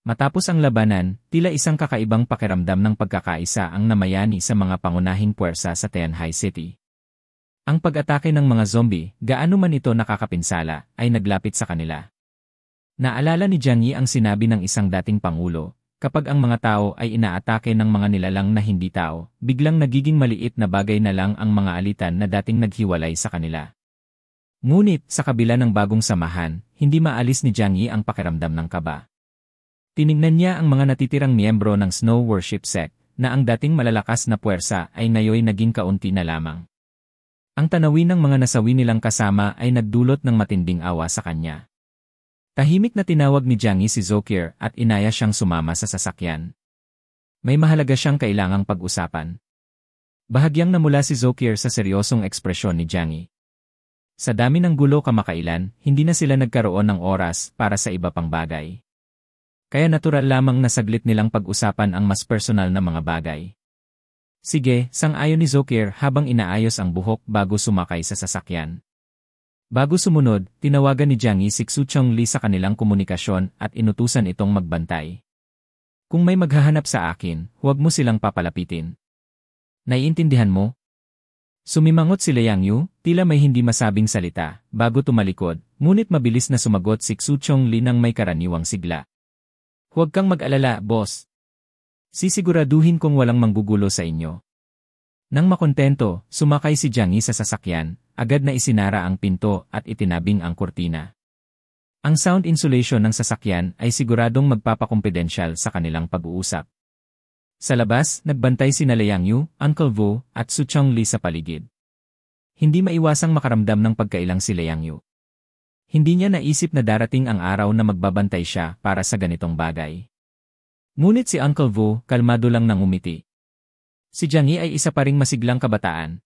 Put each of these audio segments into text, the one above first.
Matapos ang labanan, tila isang kakaibang pakiramdam ng pagkakaisa ang namayani sa mga pangunahing puwersa sa Tianhai City. Ang pag-atake ng mga zombie, gaano man ito nakakapinsala, ay naglapit sa kanila. Naalala ni Jiang Yi ang sinabi ng isang dating pangulo, kapag ang mga tao ay inaatake ng mga nilalang na hindi tao, biglang nagiging maliit na bagay na lang ang mga alitan na dating naghiwalay sa kanila. Ngunit, sa kabila ng bagong samahan, hindi maalis ni Jiang Yi ang pakiramdam ng kaba. Tiningnan niya ang mga natitirang miyembro ng Snow Worship Sect, na ang dating malalakas na puwersa ay ngayon naging kaunti na lamang. Ang tanawin ng mga nasawi nilang kasama ay nagdulot ng matinding awa sa kanya. Tahimik na tinawag ni Jiang Yi si Zokir at inaya siyang sumama sa sasakyan. May mahalaga siyang kailangang pag-usapan. Bahagyang namula si Zokir sa seryosong ekspresyon ni Jiang Yi. Sa dami ng gulo kamakailan, hindi na sila nagkaroon ng oras para sa iba pang bagay. Kaya natural lamang na saglit nilang pag-usapan ang mas personal na mga bagay. Sige, sang-ayon ni Zokir habang inaayos ang buhok bago sumakay sa sasakyan. Bago sumunod, tinawagan ni Jiang Yi si Xu Chongli sa kanilang komunikasyon at inutusan itong magbantay. Kung may maghahanap sa akin, huwag mo silang papalapitin. Naiintindihan mo? Sumimangot si Liang Yu, tila may hindi masabing salita, bago tumalikod, ngunit mabilis na sumagot si Xu Chongli nang may karaniwang sigla. Huwag kang mag-alala, boss. Sisiguraduhin kong walang manggugulo sa inyo. Nang makontento, sumakay si Jiang Yi sa sasakyan, agad na isinara ang pinto at itinabing ang kurtina. Ang sound insulation ng sasakyan ay siguradong magpapakompidensyal sa kanilang pag-uusap. Sa labas, nagbantay sina Liang Yu, Uncle Vo, at Su Chongli sa paligid. Hindi maiwasang makaramdam ng pagkailang si Liang Yu. Hindi niya naisip na darating ang araw na magbabantay siya para sa ganitong bagay. Ngunit si Uncle Vo, kalmado lang nang umiti. Si Jiang Yi ay isa pa ring masiglang kabataan.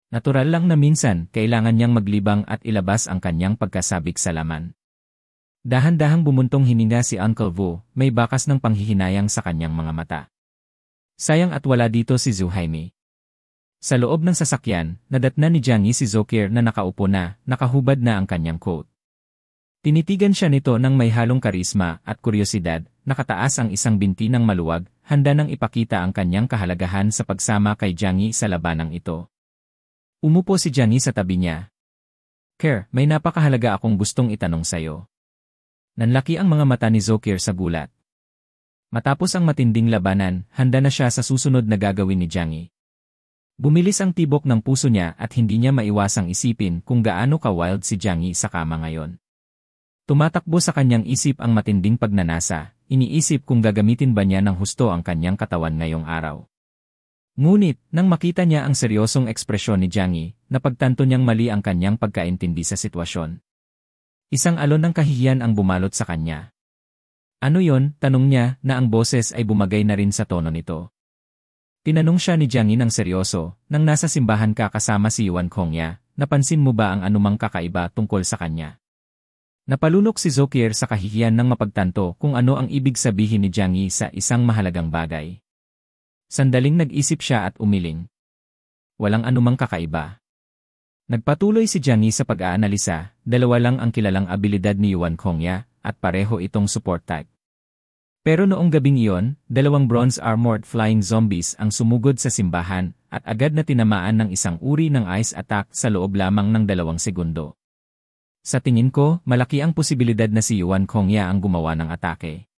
Natural lang na minsan, kailangan niyang maglibang at ilabas ang kanyang pagkasabik sa laman. Dahan-dahang bumuntong hininga si Uncle Vo, may bakas ng panghihinayang sa kanyang mga mata. Sayang at wala dito si Zhu Haimei. Sa loob ng sasakyan, nadatnan ni Jiang Yi si Zokir na nakaupo na, nakahubad na ang kanyang coat. Tinitigan siya nito ng may halong karisma at kuryosidad, nakataas ang isang binti ng maluwag, handa nang ipakita ang kanyang kahalagahan sa pagsama kay Jiang Yi sa labanang ito. Umupo si Jiang Yi sa tabi niya. Kerr, may napakahalaga akong gustong itanong sayo. Nanlaki ang mga mata ni Zokir sa gulat. Matapos ang matinding labanan, handa na siya sa susunod na gagawin ni Jiang Yi. Bumilis ang tibok ng puso niya at hindi niya maiwasang isipin kung gaano ka-wild si Jiang Yi sa kama ngayon. Tumatakbo sa kanyang isip ang matinding pagnanasa, iniisip kung gagamitin ba niya ng husto ang kanyang katawan ngayong araw. Ngunit, nang makita niya ang seryosong ekspresyon ni Jiang Yi, napagtanto niyang mali ang kanyang pagkaintindi sa sitwasyon. Isang alon ng kahihiyan ang bumalot sa kanya. Ano yon? Tanong niya na ang boses ay bumagay na rin sa tono nito. Tinanong siya ni Jiang Yi ng seryoso, nang nasa simbahan ka kasama si Yuan Kongya, napansin mo ba ang anumang kakaiba tungkol sa kanya? Napalunok si Zokir sa kahihiyan nang mapagtanto kung ano ang ibig sabihin ni Jiang Yi sa isang mahalagang bagay. Sandaling nag-isip siya at umiling. Walang anumang kakaiba. Nagpatuloy si Jiang Yi sa pag-aanalisa, dalawa lang ang kilalang abilidad ni Yuan Kongya, at pareho itong support type. Pero noong gabing iyon, 2 bronze-armored flying zombies ang sumugod sa simbahan at agad na tinamaan ng isang uri ng ice attack sa loob lamang ng 2 segundo. Sa tingin ko, malaki ang posibilidad na si Yuan Kongya ang gumawa ng atake.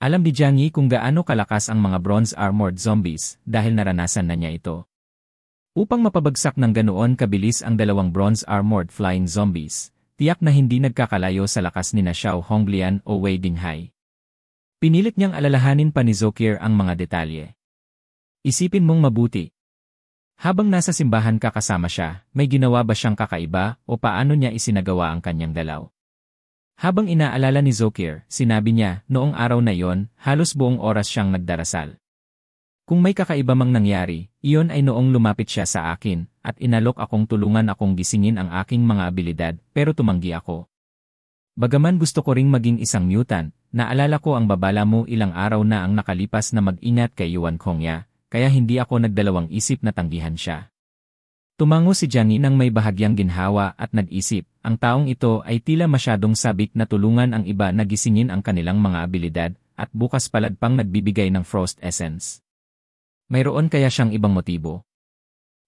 Alam ni Jiang Yi kung gaano kalakas ang mga bronze-armored zombies dahil naranasan na niya ito. Upang mapabagsak ng ganoon kabilis ang 2 bronze-armored flying zombies, tiyak na hindi nagkakalayo sa lakas ni Xiao Honglian o Wei Dinghai. Pinilit niyang alalahanin pa ni Zokir ang mga detalye. Isipin mong mabuti. Habang nasa simbahan ka kasama siya, may ginawa ba siyang kakaiba o paano niya isinagawa ang kanyang dalaw? Habang inaalala ni Zokir, sinabi niya, noong araw na iyon, halos buong oras siyang nagdarasal. Kung may kakaiba mang nangyari, iyon ay noong lumapit siya sa akin, at inalok akong tulungan akong gisingin ang aking mga abilidad, pero tumanggi ako. Bagaman gusto ko ring maging isang mutant, naalala ko ang babala mo ilang araw na ang nakalipas na mag-ingat kay Yuan Kongya, kaya hindi ako nagdalawang isip na tanggihan siya. Tumango si Jiang Yi nang may bahagyang ginhawa at nag-isip, ang taong ito ay tila masyadong sabik na tulungan ang iba na gisingin ang kanilang mga abilidad, at bukas palad pang nagbibigay ng Frost Essence. Mayroon kaya siyang ibang motibo?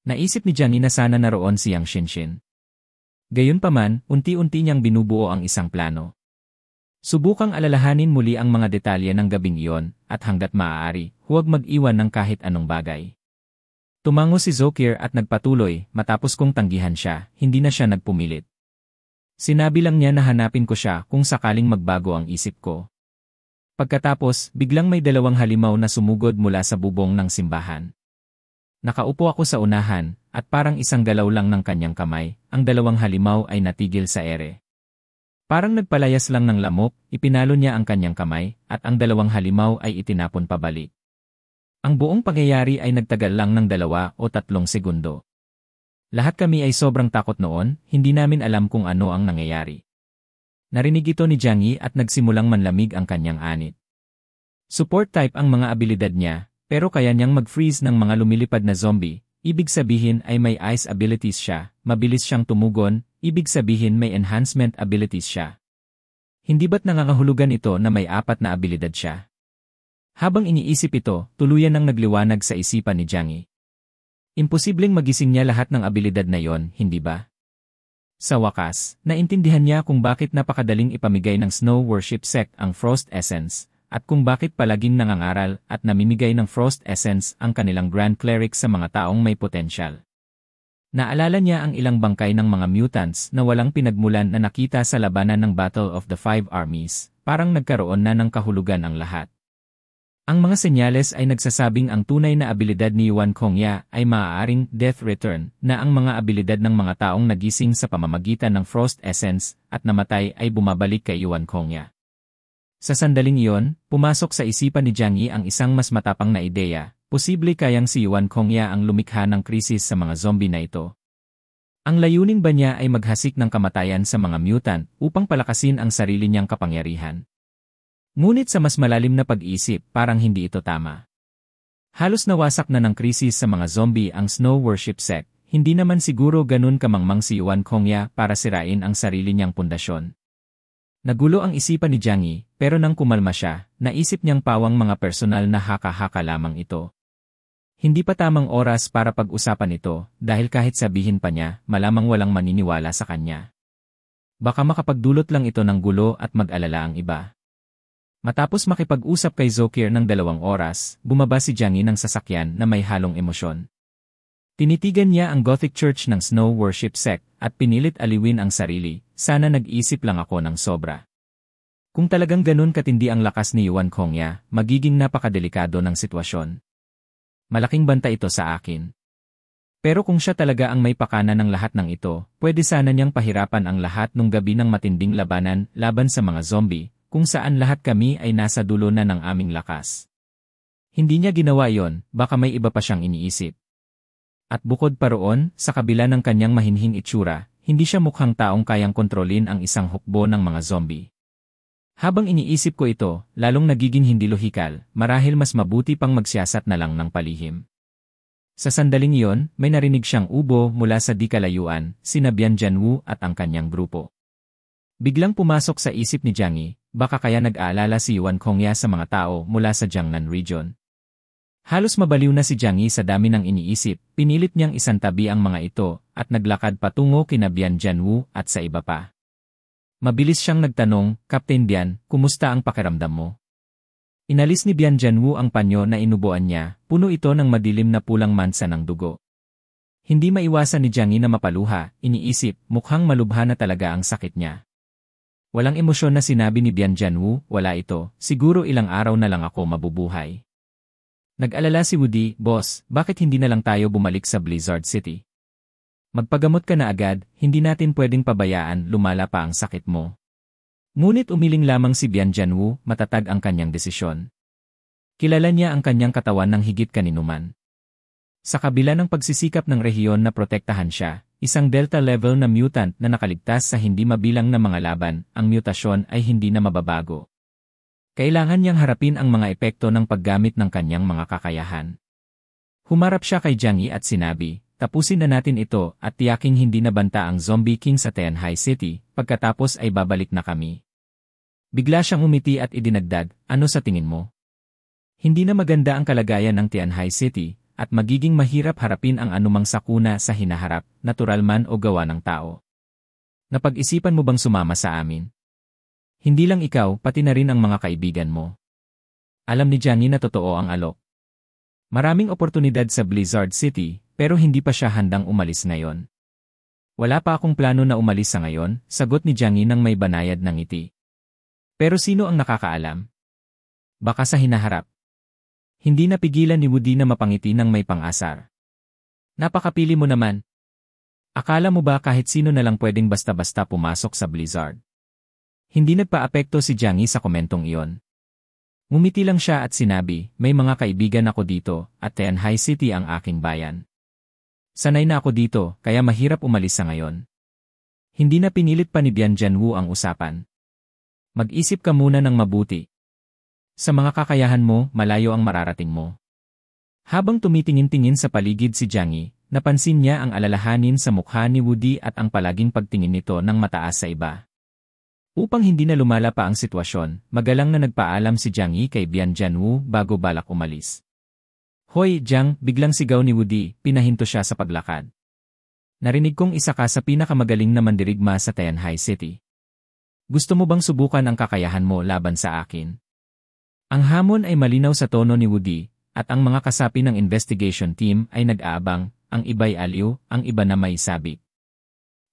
Naisip ni Jiang Yi na sana naroon si Yang Shinshin. Gayunpaman, unti-unti niyang binubuo ang isang plano. Subukang alalahanin muli ang mga detalye ng gabing iyon, at hanggat maaari, huwag mag-iwan ng kahit anong bagay. Tumango si Zokir at nagpatuloy, matapos kong tanggihan siya, hindi na siya nagpumilit. Sinabi lang niya na hanapin ko siya kung sakaling magbago ang isip ko. Pagkatapos, biglang may dalawang halimaw na sumugod mula sa bubong ng simbahan. Nakaupo ako sa unahan, at parang isang galaw lang ng kanyang kamay, ang dalawang halimaw ay natigil sa ere. Parang nagpalayas lang ng lamok, ipinalo niya ang kanyang kamay, at ang dalawang halimaw ay itinapon pabalik. Ang buong pangyayari ay nagtagal lang ng 2 o 3 segundo. Lahat kami ay sobrang takot noon, hindi namin alam kung ano ang nangyayari. Narinig ito ni Jiang Yi at nagsimulang manlamig ang kanyang anit. Support type ang mga abilidad niya, pero kaya niyang mag-freeze ng mga lumilipad na zombie, ibig sabihin ay may ice abilities siya, mabilis siyang tumugon, ibig sabihin may enhancement abilities siya. Hindi ba't nangangahulugan ito na may 4 na abilidad siya? Habang iniisip ito, tuluyan nang nagliwanag sa isipan ni Jiang Yi. Imposibleng magising niya lahat ng abilidad na yon, hindi ba? Sa wakas, naintindihan niya kung bakit napakadaling ipamigay ng Snow Worship Sect ang Frost Essence, at kung bakit palaging nangangaral at namimigay ng Frost Essence ang kanilang Grand Cleric sa mga taong may potensyal. Naalala niya ang ilang bangkay ng mga mutants na walang pinagmulan na nakita sa labanan ng Battle of the Five Armies, parang nagkaroon na ng kahulugan ang lahat. Ang mga senyales ay nagsasabing ang tunay na abilidad ni Yuan Kongya ay maaaring Death Return, na ang mga abilidad ng mga taong nagising sa pamamagitan ng Frost Essence at namatay ay bumabalik kay Yuan Kongya. Sa sandaling iyon, pumasok sa isipan ni Jiang Yi ang isang mas matapang na ideya, posible kayang si Yuan Kongya ang lumikha ng krisis sa mga zombie na ito. Ang layunin ba niya ay maghasik ng kamatayan sa mga mutant upang palakasin ang sarili niyang kapangyarihan? Ngunit sa mas malalim na pag-iisip, parang hindi ito tama. Halos nawasak na ng krisis sa mga zombie ang Snow Worship Sect, hindi naman siguro ganun kamangmang si Yuan Kongya para sirain ang sarili niyang pundasyon. Nagulo ang isipan ni Jiang Yi, pero nang kumalma siya, naisip niyang pawang mga personal na haka-haka lamang ito. Hindi pa tamang oras para pag-usapan ito, dahil kahit sabihin pa niya, malamang walang maniniwala sa kanya. Baka makapagdulot lang ito ng gulo at mag-alala ang iba. Matapos makipag-usap kay Zokir ng 2 oras, bumaba si Jiang Yi ng sasakyan na may halong emosyon. Tinitigan niya ang Gothic Church ng Snow Worship Sect at pinilit aliwin ang sarili, sana nag-isip lang ako ng sobra. Kung talagang ganun katindi ang lakas ni Yuan Kongya, magiging napakadelikado ng sitwasyon. Malaking banta ito sa akin. Pero kung siya talaga ang may pakana ng lahat ng ito, pwede sana niyang pahirapan ang lahat nung gabi ng matinding labanan laban sa mga zombie, kung saan lahat kami ay nasa dulo na ng aming lakas. Hindi niya ginawa yon, baka may iba pa siyang iniisip. At bukod pa roon, sa kabila ng kanyang mahinhing itsura, hindi siya mukhang taong kayang kontrolin ang isang hukbo ng mga zombie. Habang iniisip ko ito, lalong nagiging hindi lohikal, marahil mas mabuti pang magsiyasat na lang ng palihim. Sa sandaling iyon, may narinig siyang ubo mula sa di kalayuan, sina Bian Jianwu at ang kanyang grupo. Biglang pumasok sa isip ni Jiang Yi, baka kaya nag-aalala si Yuan Kongya sa mga tao mula sa Jiangnan region. Halos mabaliw na si Jiang Yi sa dami ng iniisip, pinilit niyang isantabi ang mga ito, at naglakad patungo kina Bian Jianwu at sa iba pa. Mabilis siyang nagtanong, Captain Bian, kumusta ang pakiramdam mo? Inalis ni Bian Jianwu ang panyo na inubuan niya, puno ito ng madilim na pulang mansa ng dugo. Hindi maiwasan ni Jiang Yi na mapaluha, iniisip, mukhang malubha na talaga ang sakit niya. Walang emosyon na sinabi ni Bian Jianwu, wala ito, siguro ilang araw na lang ako mabubuhay. Nag-alala si Woody, boss, bakit hindi na lang tayo bumalik sa Blizzard City? Magpagamot ka na agad, hindi natin pwedeng pabayaan, lumala pa ang sakit mo. Ngunit umiling lamang si Bian Jianwu, matatag ang kanyang desisyon. Kilala niya ang kanyang katawan ng higit kaninuman. Sa kabila ng pagsisikap ng rehiyon na protektahan siya, isang Delta level na mutant na nakaligtas sa hindi mabilang na mga laban, ang mutasyon ay hindi na mababago. Kailangan niyang harapin ang mga epekto ng paggamit ng kanyang mga kakayahan. Humarap siya kay Jiang Yi at sinabi, tapusin na natin ito at tiyaking hindi nabanta ang Zombie King sa Tianhai City, pagkatapos ay babalik na kami. Bigla siyang umiti at idinagdag, ano sa tingin mo? Hindi na maganda ang kalagayan ng Tianjin City, at magiging mahirap harapin ang anumang sakuna sa hinaharap, natural man o gawa ng tao. Napag-isipan mo bang sumama sa amin? Hindi lang ikaw, pati na rin ang mga kaibigan mo. Alam ni Jiang Yi na totoo ang alok. Maraming oportunidad sa Blizzard City, pero hindi pa siya handang umalis ngayon. Wala pa akong plano na umalis sa ngayon, sagot ni Jiang Yi nang may banayad ng ngiti. Pero sino ang nakakaalam? Baka sa hinaharap. Hindi napigilan ni Woody na mapangiti ng may pang-asar. Napakapili mo naman. Akala mo ba kahit sino na lang pwedeng basta-basta pumasok sa Blizzard? Hindi nagpa-apekto si Jiang Yi sa komentong iyon. Ngumiti lang siya at sinabi, may mga kaibigan ako dito, at Tianjin City ang aking bayan. Sanay na ako dito, kaya mahirap umalis sa ngayon. Hindi na pinilit pa ni Bian Jianwu ang usapan. Mag-isip ka muna ng mabuti. Sa mga kakayahan mo, malayo ang mararating mo. Habang tumitingin-tingin sa paligid si Jiang Yi, napansin niya ang alalahanin sa mukha ni Woody at ang palaging pagtingin nito ng mataas sa iba. Upang hindi na lumala pa ang sitwasyon, magalang na nagpaalam si Jiang Yi kay Bian Jianwu bago balak umalis. Hoy, Jiang, biglang sigaw ni Woody, pinahinto siya sa paglakad. Narinig kong isa ka sa pinakamagaling na mandirigma sa Tianjin City. Gusto mo bang subukan ang kakayahan mo laban sa akin? Ang hamon ay malinaw sa tono ni Woody, at ang mga kasapi ng investigation team ay nag-aabang, ang iba'y aliw, ang iba na may sabik.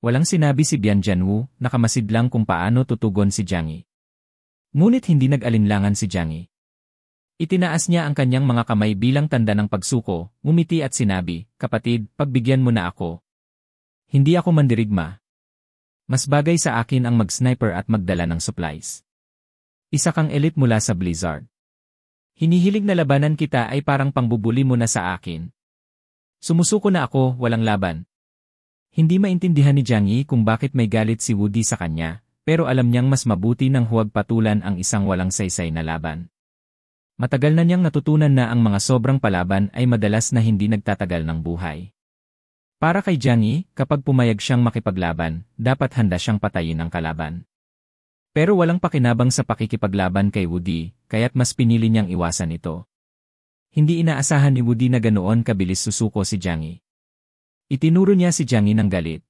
Walang sinabi si Bian Jianwu, nakamasid lang kung paano tutugon si Jiang Yi. Ngunit hindi nag-alinlangan si Jiang Yi. Itinaas niya ang kanyang mga kamay bilang tanda ng pagsuko, ngumiti at sinabi, kapatid, pagbigyan mo na ako. Hindi ako mandirigma. Mas bagay sa akin ang mag-sniper at magdala ng supplies. Isa kang elite mula sa Blizzard. Hinihiling na labanan kita ay parang pangbubuli mo na sa akin. Sumusuko na ako, walang laban. Hindi maintindihan ni Jiang Yi kung bakit may galit si Woody sa kanya, pero alam niyang mas mabuti nang huwag patulan ang isang walang saysay na laban. Matagal na niyang natutunan na ang mga sobrang palaban ay madalas na hindi nagtatagal ng buhay. Para kay Jiang Yi, kapag pumayag siyang makipaglaban, dapat handa siyang patayin ang kalaban. Pero walang pakinabang sa pakikipaglaban kay Woody, kaya't mas pinili niyang iwasan ito. Hindi inaasahan ni Woody na ganoon kabilis susuko si Jiang Yi. Itinuro niya si Jiang Yi ng galit.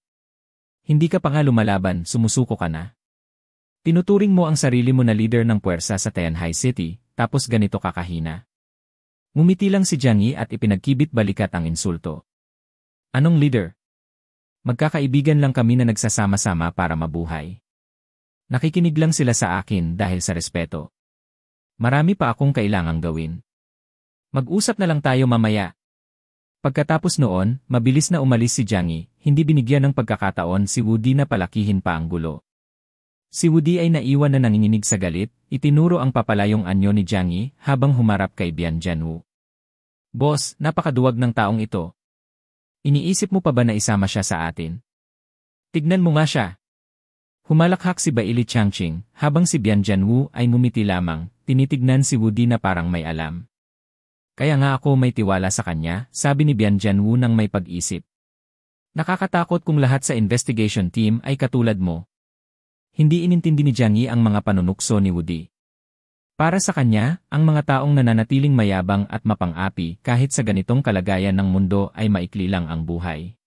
Hindi ka pa nga lumalaban, sumusuko ka na. Tinuturing mo ang sarili mo na leader ng puwersa sa Tianjin City, tapos ganito kakahina. Ngumiti lang si Jiang Yi at ipinagkibit balikat ang insulto. Anong leader? Magkakaibigan lang kami na nagsasama-sama para mabuhay. Nakikinig lang sila sa akin dahil sa respeto. Marami pa akong kailangang gawin. Mag-usap na lang tayo mamaya. Pagkatapos noon, mabilis na umalis si Jiang Yi, hindi binigyan ng pagkakataon si Woody na palakihin pa ang gulo. Si Woody ay naiwan na nanginginig sa galit, itinuro ang papalayong anyo ni Jiang Yi habang humarap kay Bian Jianwu. Boss, napakaduwag ng taong ito. Iniisip mo pa ba na isama siya sa atin? Tignan mo nga siya. Humalakhak si Baili Changqing, habang si Bian Jianwu ay ngumiti lamang, tinitignan si Woody na parang may alam. Kaya nga ako may tiwala sa kanya, sabi ni Bian Jianwu nang may pag-isip. Nakakatakot kung lahat sa investigation team ay katulad mo. Hindi inintindi ni Jiang Yi ang mga panunukso ni Woody. Para sa kanya, ang mga taong nananatiling mayabang at mapang-api kahit sa ganitong kalagayan ng mundo ay maikli lang ang buhay.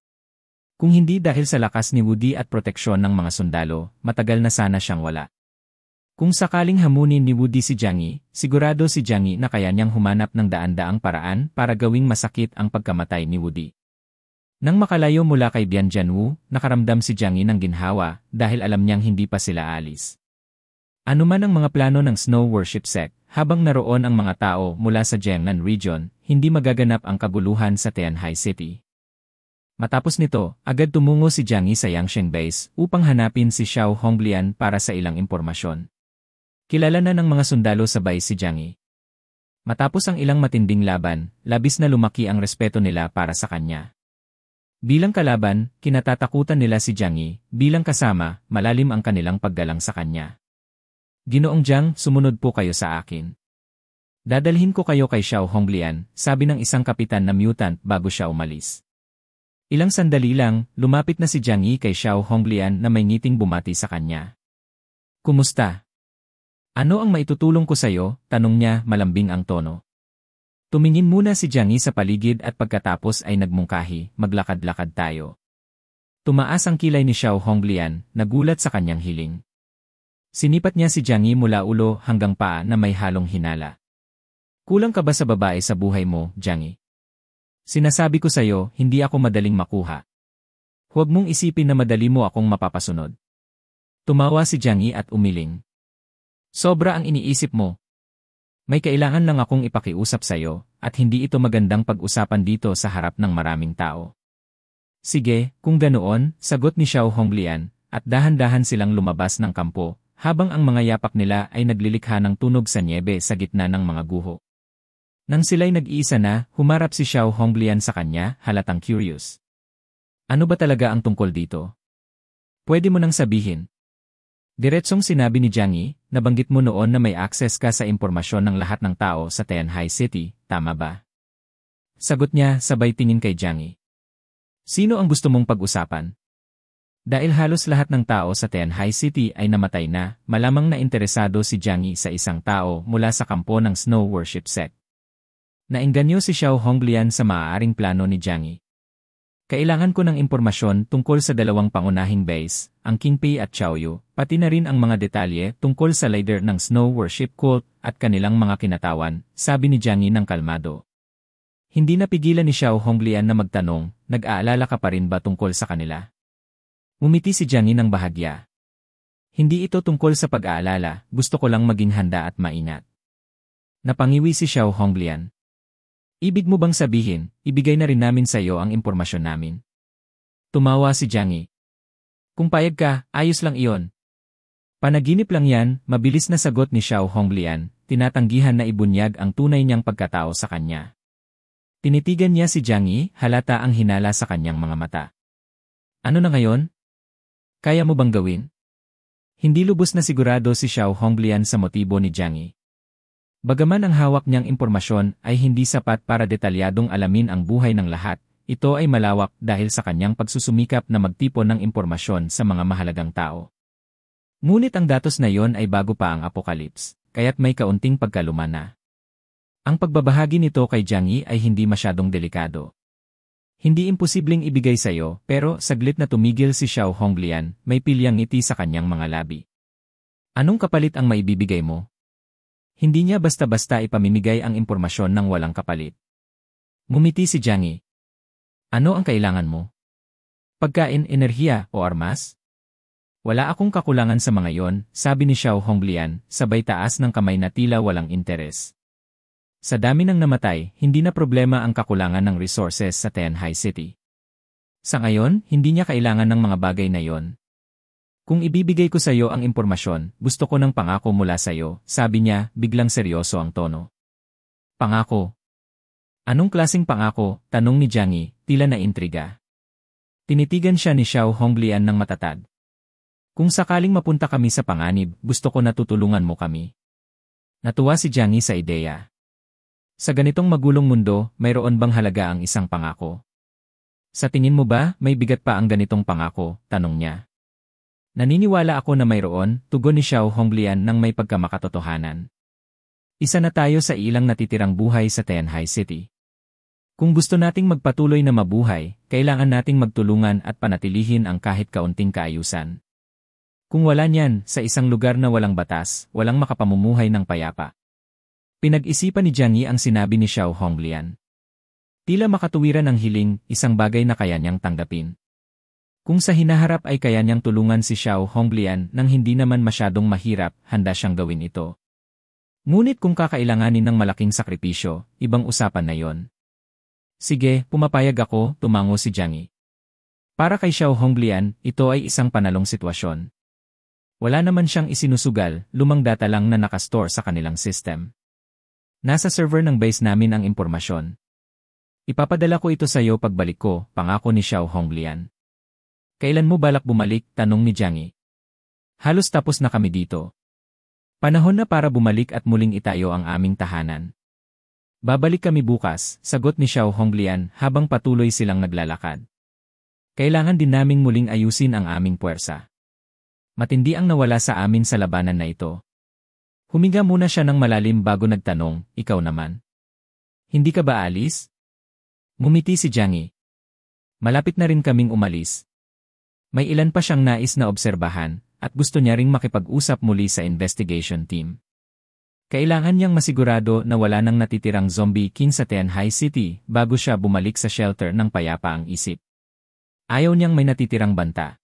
Kung hindi dahil sa lakas ni Woody at proteksyon ng mga sundalo, matagal na sana siyang wala. Kung sakaling hamunin ni Woody si Jiang Yi, sigurado si Jiang Yi na kaya niyang humanap ng daan-daang paraan para gawing masakit ang pagkamatay ni Woody. Nang makalayo mula kay Bian Jianwu, nakaramdam si Jiang Yi ng ginhawa dahil alam niyang hindi pa sila alis. Ano man ang mga plano ng Snow Worship Sect, habang naroon ang mga tao mula sa Jiangnan Region, hindi magaganap ang kaguluhan sa Tianjin City. Matapos nito, agad tumungo si Jiang Yi sa Yangsheng Base upang hanapin si Xiao Honglian para sa ilang impormasyon. Kilala na ng mga sundalo sa base si Jiang Yi. Matapos ang ilang matinding laban, labis na lumaki ang respeto nila para sa kanya. Bilang kalaban, kinatatakutan nila si Jiang Yi, bilang kasama, malalim ang kanilang paggalang sa kanya. Ginoong Jiang, sumunod po kayo sa akin. Dadalhin ko kayo kay Xiao Honglian, sabi ng isang kapitan na mutant bago siya umalis. Ilang sandali lang, lumapit na si Jiang Yi kay Xiao Honglian na may ngiting bumati sa kanya. Kumusta? Ano ang maitutulong ko sa'yo? Tanong niya, malambing ang tono. Tumingin muna si Jiang Yi sa paligid at pagkatapos ay nagmungkahi, maglakad-lakad tayo. Tumaas ang kilay ni Xiao Honglian, nagulat sa kanyang hiling. Sinipat niya si Jiang Yi mula ulo hanggang paa na may halong hinala. Kulang ka ba sa babae sa buhay mo, Jiang Yi? Sinasabi ko sa'yo, hindi ako madaling makuha. Huwag mong isipin na madali mo akong mapapasunod. Tumawa si Jiang Yi at umiling. Sobra ang iniisip mo. May kailangan lang akong ipakiusap sa'yo, at hindi ito magandang pag-usapan dito sa harap ng maraming tao. Sige, kung ganoon, sagot ni Xiao Honglian, at dahan-dahan silang lumabas ng kampo, habang ang mga yapak nila ay naglilikha ng tunog sa niebe sa gitna ng mga guho. Nang sila'y nag-iisa na, humarap si Xiao Honglian sa kanya, halatang curious. Ano ba talaga ang tungkol dito? Pwede mo nang sabihin. Diretsong sinabi ni Jiang Yi, nabanggit mo noon na may access ka sa impormasyon ng lahat ng tao sa Tianhai City, tama ba? Sagot niya sabay tingin kay Jiang Yi. Sino ang gusto mong pag-usapan? Dahil halos lahat ng tao sa Tianhai City ay namatay na, malamang na interesado si Jiang Yi sa isang tao mula sa kampo ng Snow Worship Sect. Naengganyo si Xiao Honglian sa maaaring plano ni Jiang Yi. Kailangan ko ng impormasyon tungkol sa dalawang pangunahing base, ang Qingpei at Chaoyu, pati na rin ang mga detalye tungkol sa leader ng Snow Worship Cult at kanilang mga kinatawan, sabi ni Jiang Yi ng kalmado. Hindi napigilan ni Xiao Honglian na magtanong, nag-aalala ka pa rin ba tungkol sa kanila? Umiti si Jiang Yi ng bahagya. Hindi ito tungkol sa pag-aalala, gusto ko lang maging handa at maingat. Napangiwi si Xiao Honglian. Ibig mo bang sabihin, ibigay na rin namin sa iyo ang impormasyon namin? Tumawa si Jiang Yi. Kung payag ka, ayos lang iyon. Panaginip lang yan, mabilis na sagot ni Xiao Honglian, tinatanggihan na ibunyag ang tunay niyang pagkatao sa kanya. Tinitigan niya si Jiang Yi, halata ang hinala sa kanyang mga mata. Ano na ngayon? Kaya mo bang gawin? Hindi lubos na sigurado si Xiao Honglian sa motibo ni Jiang Yi. Bagaman ang hawak niyang impormasyon ay hindi sapat para detalyadong alamin ang buhay ng lahat, ito ay malawak dahil sa kanyang pagsusumikap na magtipon ng impormasyon sa mga mahalagang tao. Ngunit ang datos na yon ay bago pa ang Apocalypse, kaya't may kaunting pagkaluma na. Ang pagbabahagi nito kay Jiang Yi ay hindi masyadong delikado. Hindi imposibleng ibigay sa iyo, pero saglit na tumigil si Xiao Honglian, may pilyang ngiti sa kanyang mga labi. Anong kapalit ang maibibigay mo? Hindi niya basta-basta ipamimigay ang impormasyon ng walang kapalit. Ngumiti si Jiang Yi. Ano ang kailangan mo? Pagkain, enerhiya, o armas? Wala akong kakulangan sa mga yon, sabi ni Xiao Honglian, sabay taas ng kamay na tila walang interes. Sa dami ng namatay, hindi na problema ang kakulangan ng resources sa Tianhai City. Sa ngayon, hindi niya kailangan ng mga bagay na yon. Kung ibibigay ko sa iyo ang impormasyon, gusto ko ng pangako mula sa iyo, sabi niya, biglang seryoso ang tono. Pangako? Anong klaseng pangako? Tanong ni Jiang Yi, tila na intriga. Tinitigan siya ni Xiao Honglian ng matatag. Kung sakaling mapunta kami sa panganib, gusto ko na tutulungan mo kami. Natuwa si Jiang Yi sa ideya. Sa ganitong magulong mundo, mayroon bang halaga ang isang pangako? Sa tingin mo ba, may bigat pa ang ganitong pangako? Tanong niya. Naniniwala ako na mayroon, tugon ni Xiao Honglian nang may pagkamakatotohanan. Isa na tayo sa ilang natitirang buhay sa Tianhai City. Kung gusto nating magpatuloy na mabuhay, kailangan nating magtulungan at panatilihin ang kahit kaunting kaayusan. Kung wala niyan, sa isang lugar na walang batas, walang makapamumuhay ng payapa. Pinag-isipan ni Jiang Yi ang sinabi ni Xiao Honglian. Tila makatuwiran ang hiling, isang bagay na kaya niyang tanggapin. Kung sa hinaharap ay kaya niyang tulungan si Xiao Honglian nang hindi naman masyadong mahirap, handa siyang gawin ito. Ngunit kung kakailanganin ng malaking sakripisyo, ibang usapan na yon. Sige, pumapayag ako, tumango si Jiang Yi. Para kay Xiao Honglian, ito ay isang panalong sitwasyon. Wala naman siyang isinusugal, lumang data lang na nakastore sa kanilang system. Nasa server ng base namin ang impormasyon. Ipapadala ko ito sa iyo pagbalik ko, pangako ni Xiao Honglian. Kailan mo balak bumalik? Tanong ni Jiang Yi. Halos tapos na kami dito. Panahon na para bumalik at muling itayo ang aming tahanan. Babalik kami bukas, sagot ni Xiao Honglian habang patuloy silang naglalakad. Kailangan din naming muling ayusin ang aming puwersa. Matindi ang nawala sa amin sa labanan na ito. Huminga muna siya ng malalim bago nagtanong, ikaw naman. Hindi ka ba alis? Ngumiti si Jiang Yi. Malapit na rin kaming umalis. May ilan pa siyang nais na obserbahan, at gusto niya ring makipag-usap muli sa investigation team. Kailangan niyang masigurado na wala nang natitirang zombie king sa Tianhai City bago siya bumalik sa shelter ng payapa ang isip. Ayaw niyang may natitirang banta.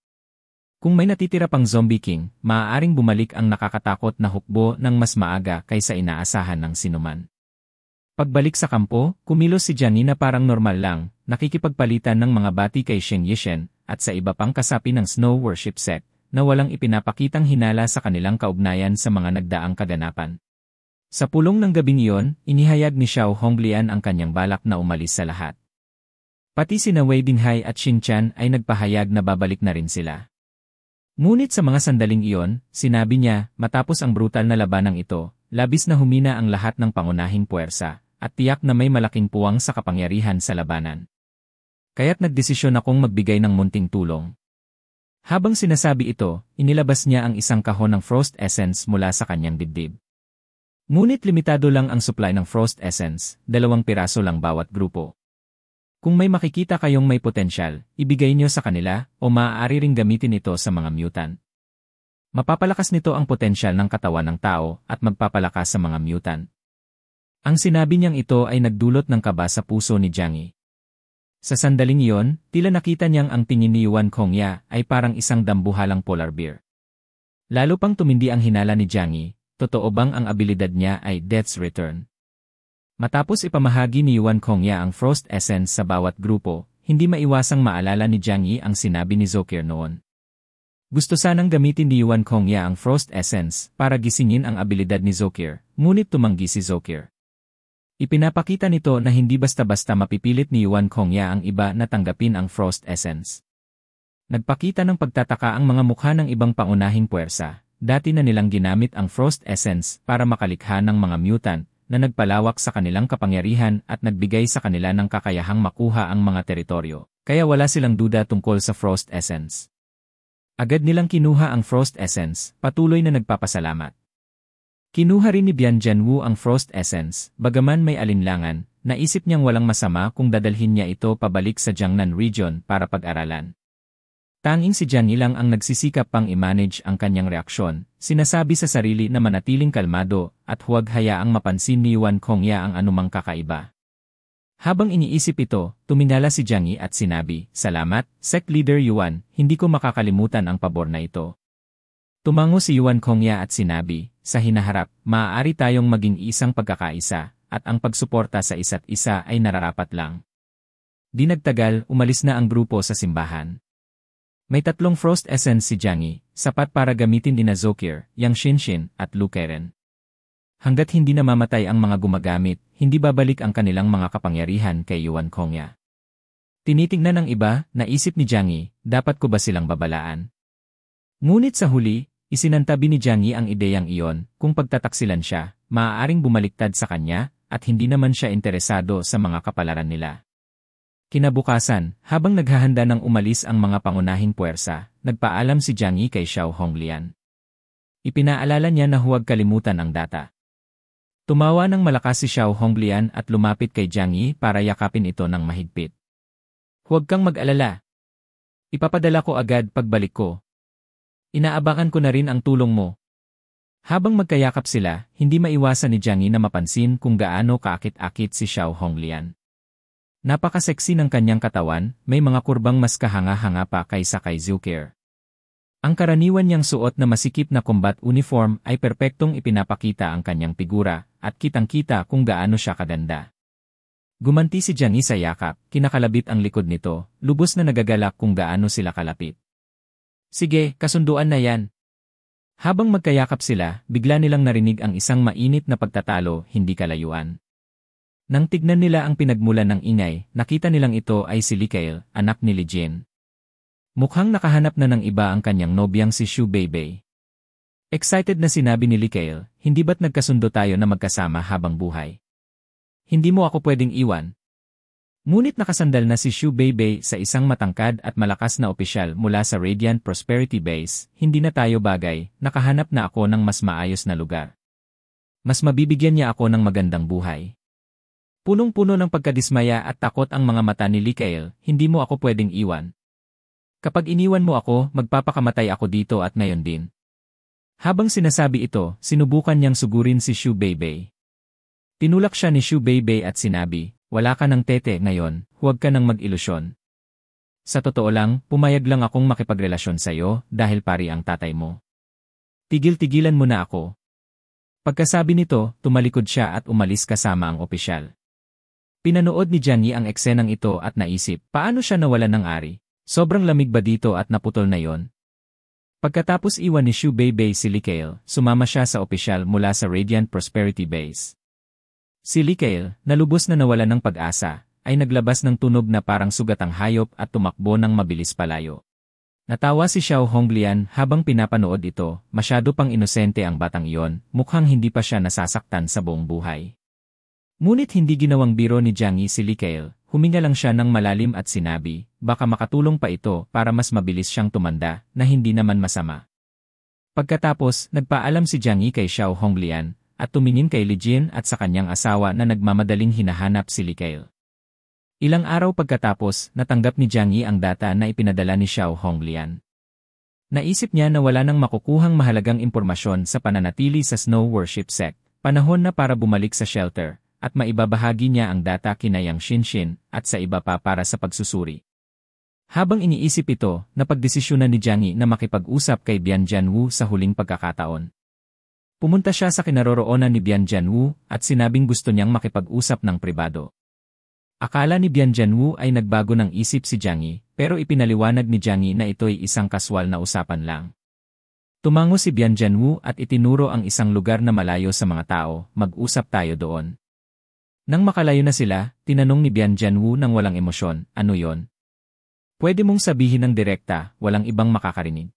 Kung may natitira pang zombie king, maaaring bumalik ang nakakatakot na hukbo ng mas maaga kaysa inaasahan ng sinuman. Pagbalik sa kampo, kumilos si Jiang Yi na parang normal lang, nakikipagpalitan ng mga bati kay Sheng Yishen at sa iba pang kasapi ng Snow Worship Sect na walang ipinapakitang hinala sa kanilang kaugnayan sa mga nagdaang kaganapan. Sa pulong ng gabing iyon, inihayag ni Xiao Honglian ang kanyang balak na umalis sa lahat. Pati sina Wei Binhai at Xin Chan ay nagpahayag na babalik na rin sila. Ngunit sa mga sandaling iyon, sinabi niya, matapos ang brutal na labanang ito, labis na humina ang lahat ng pangunahing puwersa, at tiyak na may malaking puwang sa kapangyarihan sa labanan. Kaya't nagdesisyon akong magbigay ng munting tulong. Habang sinasabi ito, inilabas niya ang isang kahon ng Frost Essence mula sa kanyang dibdib. Ngunit limitado lang ang supply ng Frost Essence, 2 piraso lang bawat grupo. Kung may makikita kayong may potensyal, ibigay niyo sa kanila o maaari ring gamitin ito sa mga mutant. Mapapalakas nito ang potensyal ng katawan ng tao at magpapalakas sa mga mutant. Ang sinabi niyang ito ay nagdulot ng kaba sa puso ni Jiang Yi. Sa sandaling iyon, tila nakita niyang ang tingin ni Yuan Kongya ay parang isang dambuhalang polar bear. Lalo pang tumindi ang hinala ni Jiang Yi. Totoo bang ang abilidad niya ay Death's Return? Matapos ipamahagi ni Yuan Kongya ang Frost Essence sa bawat grupo, hindi maiwasang maalala ni Jiang Yi ang sinabi ni Zokir noon. Gusto sanang gamitin ni Yuan Kongya ang Frost Essence para gisingin ang abilidad ni Zokir, ngunit tumanggi si Zokir. Ipinapakita nito na hindi basta-basta mapipilit ni Yuan Kongya ang iba na tanggapin ang Frost Essence. Nagpakita ng pagtataka ang mga mukha ng ibang pangunahing puwersa. Dati na nilang ginamit ang Frost Essence para makalikha ng mga mutant na nagpalawak sa kanilang kapangyarihan at nagbigay sa kanila ng kakayahang makuha ang mga teritoryo, kaya wala silang duda tungkol sa Frost Essence. Agad nilang kinuha ang Frost Essence, patuloy na nagpapasalamat. Kinuha rin ni Bian Jianwu ang Frost Essence, bagaman may alinlangan, naisip niyang walang masama kung dadalhin niya ito pabalik sa Jiangnan Region para pag-aralan. Tanging si Jiang Yi lang ang nagsisikap pang i-manage ang kanyang reaksyon, sinasabi sa sarili na manatiling kalmado at huwag hayaang mapansin ni Yuan Kongya ang anumang kakaiba. Habang iniisip ito, tumingala si Jiang Yi at sinabi, "Salamat, Sect Leader Yuan, hindi ko makakalimutan ang pabor na ito." Tumango si Yuan Kongya at sinabi, "Sa hinaharap, maaari tayong maging isang pagkakaisa, at ang pagsuporta sa isa't isa ay nararapat lang." Di nagtagal, umalis na ang grupo sa simbahan. May 3 Frost Essence si Jiang Yi, sapat para gamitin ni Zokir, Yang Shinshin, at Lu Keren. Hanggat hindi namamatay ang mga gumagamit, hindi babalik ang kanilang mga kapangyarihan kay Yuan Kongya. Tinitingnan ng iba, naisip ni Jiang Yi, dapat ko ba silang babalaan? Ngunit sa huli, isinantabi ni Jiang Yi ang ideyang iyon, kung pagtataksilan siya, maaaring bumaliktad sa kanya, at hindi naman siya interesado sa mga kapalaran nila. Kinabukasan, habang naghahanda ng umalis ang mga pangunahing puwersa, nagpaalam si Jiang Yi kay Xiao Honglian. Ipinaalala niya na huwag kalimutan ang data. Tumawa ng malakas si Xiao Honglian at lumapit kay Jiang Yi para yakapin ito ng mahigpit. "Huwag kang mag-alala. Ipapadala ko agad pagbalik ko. Inaabangan ko na rin ang tulong mo." Habang magkayakap sila, hindi maiwasan ni Jiang Yi na mapansin kung gaano kaakit-akit si Xiao Honglian. Napaka-sexy ng kanyang katawan, may mga kurbang mas kahanga-hanga pa kaysa kay Zokir. Ang karaniwan niyang suot na masikip na combat uniform ay perpektong ipinapakita ang kanyang figura, at kitang-kita kung gaano siya kaganda. Gumanti si Jiang Yi sa yakap, kinakalabit ang likod nito, lubos na nagagalak kung gaano sila kalapit. "Sige, kasunduan na yan." Habang magkayakap sila, bigla nilang narinig ang isang mainit na pagtatalo, hindi kalayuan. Nang tignan nila ang pinagmulan ng ingay, nakita nilang ito ay si Li Kail, anak ni Li Jin. Mukhang nakahanap na ng iba ang kanyang nobyang si Xu Beibei. Excited na sinabi ni Li Kail, "Hindi ba't nagkasundo tayo na magkasama habang buhay? Hindi mo ako pwedeng iwan." Ngunit nakasandal na si Xu Beibei sa isang matangkad at malakas na opisyal mula sa Radiant Prosperity Base, "Hindi na tayo bagay, nakahanap na ako ng mas maayos na lugar." Mas mabibigyan niya ako ng magandang buhay. Punong-puno ng pagkadismaya at takot ang mga mata ni Likael, hindi mo ako pwedeng iwan. Kapag iniwan mo ako, magpapakamatay ako dito at ngayon din. Habang sinasabi ito, sinubukan niyang sugurin si Shu Beibei. Tinulak siya ni Shu Beibei at sinabi, wala ka ng tete ngayon, huwag ka nang mag-ilusyon. Sa totoo lang, pumayag lang akong makipagrelasyon sa'yo dahil pari ang tatay mo. Tigil-tigilan mo na ako. Pagkasabi nito, tumalikod siya at umalis kasama ang opisyal. Pinanood ni Jiang Yi ang eksenang ito at naisip, paano siya nawalan ng ari? Sobrang lamig ba dito at naputol na yon? Pagkatapos iwan ni Shu Beibei si Likael, sumama siya sa opisyal mula sa Radiant Prosperity Base. Si Likael, na lubos na nawalan ng pag-asa, ay naglabas ng tunog na parang sugatang hayop at tumakbo ng mabilis palayo. Natawa si Xiao Honglian habang pinapanood ito, masyado pang inosente ang batang iyon, mukhang hindi pa siya nasasaktan sa buong buhay. Ngunit hindi ginawang biro ni Jiang Yi si Likael, huminga lang siya ng malalim at sinabi, baka makatulong pa ito para mas mabilis siyang tumanda, na hindi naman masama. Pagkatapos, nagpaalam si Jiang Yi kay Xiao Honglian, at tumingin kay Li Jin at sa kanyang asawa na nagmamadaling hinahanap si Likael. Ilang araw pagkatapos, natanggap ni Jiang Yi ang data na ipinadala ni Xiao Honglian. Naisip niya na wala nang makukuhang mahalagang impormasyon sa pananatili sa Snow Worship Sect, panahon na para bumalik sa shelter, at maibabahagi niya ang data kina Yang Shinshin at sa iba pa para sa pagsusuri. Habang iniisip ito, napagdesisyonan ni Jiang Yi na makipag-usap kay Bian Jianwu sa huling pagkakataon. Pumunta siya sa kinaroroonan ni Bian Jianwu at sinabing gusto niyang makipag-usap ng pribado. Akala ni Bian Jianwu ay nagbago ng isip si Jiang Yi, pero ipinaliwanag ni Jiang Yi na ito'y isang kaswal na usapan lang. Tumango si Bian Jianwu at itinuro ang isang lugar na malayo sa mga tao, mag-usap tayo doon. Nang makalayo na sila, tinanong ni Bian Jianwu nang walang emosyon, ano yon? Pwede mong sabihin ng direkta, walang ibang makakarinig.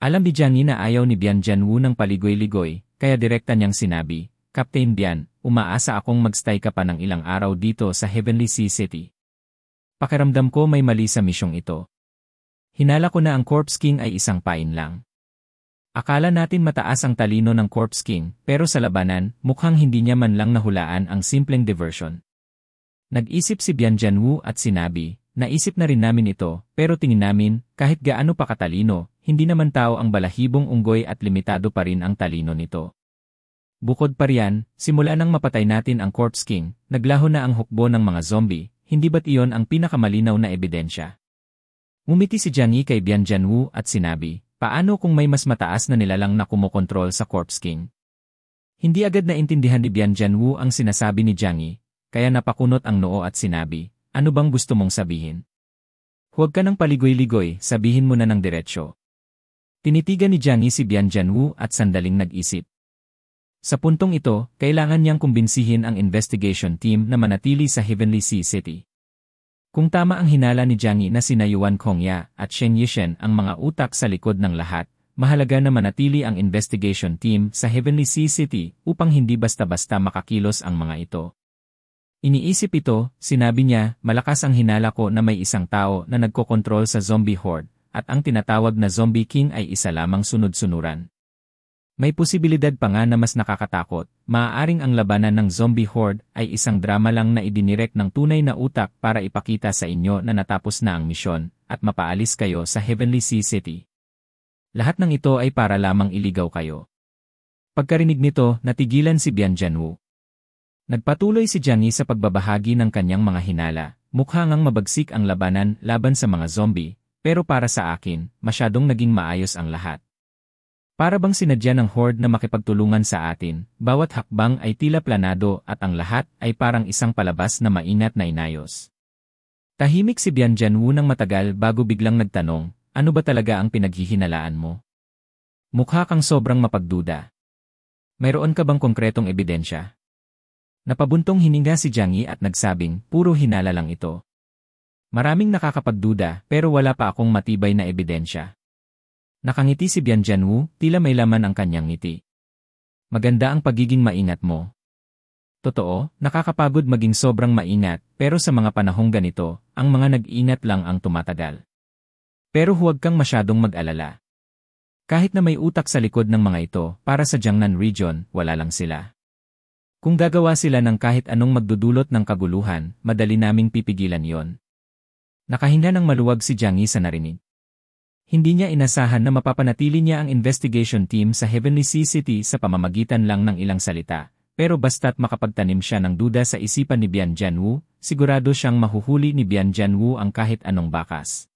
Alam ni Jiang Yi na ayaw ni Bian Jianwu ng paligoy-ligoy, kaya direkta niyang sinabi, Captain Bian, umaasa akong magstay ka pa ng ilang araw dito sa Heavenly Sea City. Pakiramdam ko may mali sa misyong ito. Hinala ko na ang Corpse King ay isang pain lang. Akala natin mataas ang talino ng Corpse King, pero sa labanan, mukhang hindi niya man lang nahulaan ang simpleng diversion. Nag-isip si Bian Jianwu at sinabi, naisip na rin namin ito, pero tingin namin, kahit gaano pa katalino, hindi naman tao ang balahibong unggoy at limitado pa rin ang talino nito. Bukod pa riyan, simula nang mapatay natin ang Corpse King, naglaho na ang hukbo ng mga zombie, hindi ba't iyon ang pinakamalinaw na ebidensya? Ngumiti si Jiang Yi kay Bian Jianwu at sinabi, paano kung may mas mataas na nilalang na kumokontrol sa Corpse King? Hindi agad na intindihan ni Bian Jianwu ang sinasabi ni Jiang Yi, kaya napakunot ang noo at sinabi, ano bang gusto mong sabihin? Huwag ka nang paligoy-ligoy, sabihin mo na ng diretsyo. Tinitigan ni Jiang Yi si Bian Jianwu at sandaling nag-isip. Sa puntong ito, kailangan niyang kumbinsihin ang investigation team na manatili sa Heavenly Sea City. Kung tama ang hinala ni Jiang Yi na sina Yuan Kongya at Shen Yishen ang mga utak sa likod ng lahat, mahalaga na manatili ang investigation team sa Heavenly Sea City upang hindi basta-basta makakilos ang mga ito. Iniisip ito, sinabi niya, malakas ang hinala ko na may isang tao na nagkokontrol sa zombie horde, at ang tinatawag na Zombie King ay isa lamang sunod-sunuran. May posibilidad pa nga na mas nakakatakot, maaaring ang labanan ng zombie horde ay isang drama lang na idinirect ng tunay na utak para ipakita sa inyo na natapos na ang misyon, at mapaalis kayo sa Heavenly Sea City. Lahat ng ito ay para lamang iligaw kayo. Pagkarinig nito, natigilan si Bian Jianwu. Nagpatuloy si Jiang Yi sa pagbabahagi ng kanyang mga hinala, mukha ngang mabagsik ang labanan laban sa mga zombie, pero para sa akin, masyadong naging maayos ang lahat. Para bang sinadya ng horde na makipagtulungan sa atin, bawat hakbang ay tila planado at ang lahat ay parang isang palabas na maingat na inayos. Tahimik si Bian Jianwu ng matagal bago biglang nagtanong, ano ba talaga ang pinaghihinalaan mo? Mukha kang sobrang mapagduda. Mayroon ka bang konkretong ebidensya? Napabuntong hininga si Jiang Yi at nagsabing, puro hinala lang ito. Maraming nakakapagduda pero wala pa akong matibay na ebidensya. Nakangiti si Bian Jianwu, tila may laman ang kanyang ngiti. Maganda ang pagiging maingat mo. Totoo, nakakapagod maging sobrang maingat, pero sa mga panahong ganito, ang mga nag-ingat lang ang tumatagal. Pero huwag kang masyadong mag-alala. Kahit na may utak sa likod ng mga ito, para sa Jiangnan region, wala lang sila. Kung gagawa sila ng kahit anong magdudulot ng kaguluhan, madali naming pipigilan yon. Nakahinga ng maluwag si Jiang Yi sa narinig. Hindi niya inasahan na mapapanatili niya ang investigation team sa Heavenly Sea City sa pamamagitan lang ng ilang salita, pero basta't makapagtanim siya ng duda sa isipan ni Bian Jianwu, sigurado siyang mahuhuli ni Bian Jianwu ang kahit anong bakas.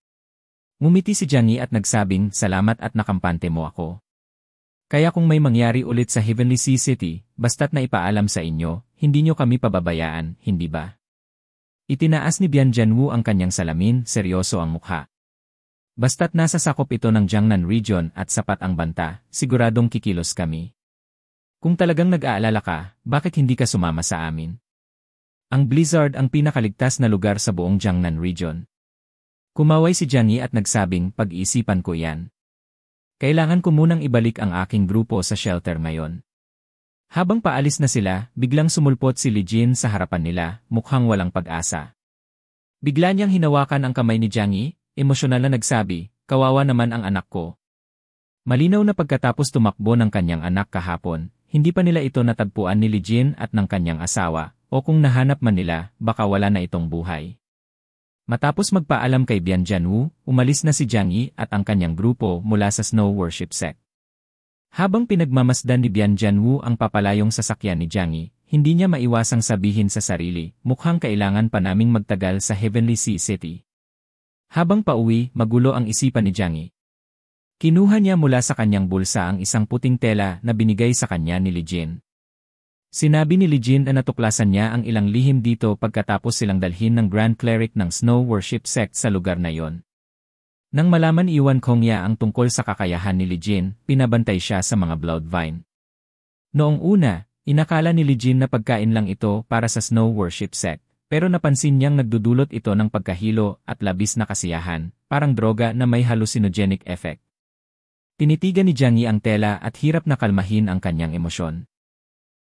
Ngumiti si Jiang Yi at nagsabing, salamat at nakampante mo ako. Kaya kung may mangyari ulit sa Heavenly Sea City, basta't na ipaalam sa inyo, hindi nyo kami pababayaan, hindi ba? Itinaas ni Bian Jianwu ang kanyang salamin, seryoso ang mukha. Basta't nasa sakop ito ng Jiangnan region at sapat ang banta, siguradong kikilos kami. Kung talagang nag-aalala ka, bakit hindi ka sumama sa amin? Ang Blizzard ang pinakaligtas na lugar sa buong Jiangnan region. Kumaway si Jiang Yi at nagsabing, pag-iisipan ko yan. Kailangan ko munang ibalik ang aking grupo sa shelter ngayon. Habang paalis na sila, biglang sumulpot si Li Jin sa harapan nila, mukhang walang pag-asa. Bigla niyang hinawakan ang kamay ni Jiang Yi, emosyonal na nagsabi, kawawa naman ang anak ko. Malinaw na pagkatapos tumakbo ng kanyang anak kahapon, hindi pa nila ito natagpuan ni Li Jin at ng kanyang asawa, o kung nahanap man nila, baka wala na itong buhay. Matapos magpaalam kay Bian Jianwu, umalis na si Jiang Yi at ang kanyang grupo mula sa Snow Worship Sect. Habang pinagmamasdan ni Bian Jianwu ang papalayong sasakyan ni Jiang Yi, hindi niya maiwasang sabihin sa sarili, mukhang kailangan pa naming magtagal sa Heavenly Sea City. Habang pauwi, magulo ang isipan ni Jiang Yi. Kinuha niya mula sa kanyang bulsa ang isang puting tela na binigay sa kanya ni Li Jin. Sinabi ni Li Jin na natuklasan niya ang ilang lihim dito pagkatapos silang dalhin ng Grand Cleric ng Snow Worship Sect sa lugar na yon. Nang malaman Yuan Kongya ang tungkol sa kakayahan ni Li Jin, pinabantay siya sa mga Bloodvine. Noong una, inakala ni Li Jin na pagkain lang ito para sa Snow Worship Sect, pero napansin niyang nagdudulot ito ng pagkahilo at labis na kasiyahan, parang droga na may hallucinogenic effect. Tinitigan ni Jiang Yi ang tela at hirap na kalmahin ang kanyang emosyon.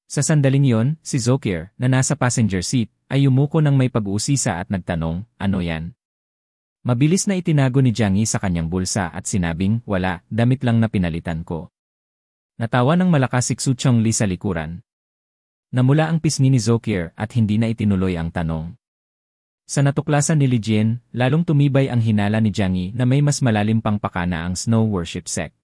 Sa sandaling yon, si Zokir, na nasa passenger seat, ay yumuko ng may pag-uusisa at nagtanong, ano yan? Mabilis na itinago ni Jiang Yi sa kanyang bulsa at sinabing, wala, damit lang na pinalitan ko. Natawa ng malakas si Xu Chongli sa likuran. Namula ang pisngi ni Zokir at hindi na itinuloy ang tanong. Sa natuklasan ni Li Jin, lalong tumibay ang hinala ni Jiang Yi na may mas malalim pang pakana ang Snow Worship Sect.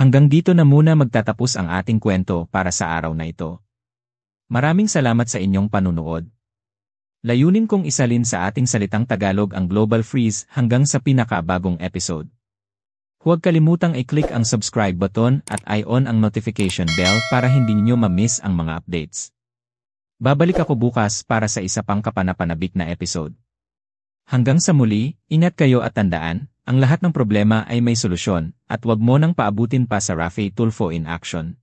Hanggang dito na muna magtatapos ang ating kwento para sa araw na ito. Maraming salamat sa inyong panunood. Layunin kong isalin sa ating salitang Tagalog ang Global Freeze hanggang sa pinakabagong episode. Huwag kalimutang i-click ang subscribe button at i-on ang notification bell para hindi niyo ma-miss ang mga updates. Babalik ako bukas para sa isa pang kapanapanabik na episode. Hanggang sa muli, ingat kayo at tandaan, ang lahat ng problema ay may solusyon, at wag mo nang paabutin pa sa Rafi Tulfo in action.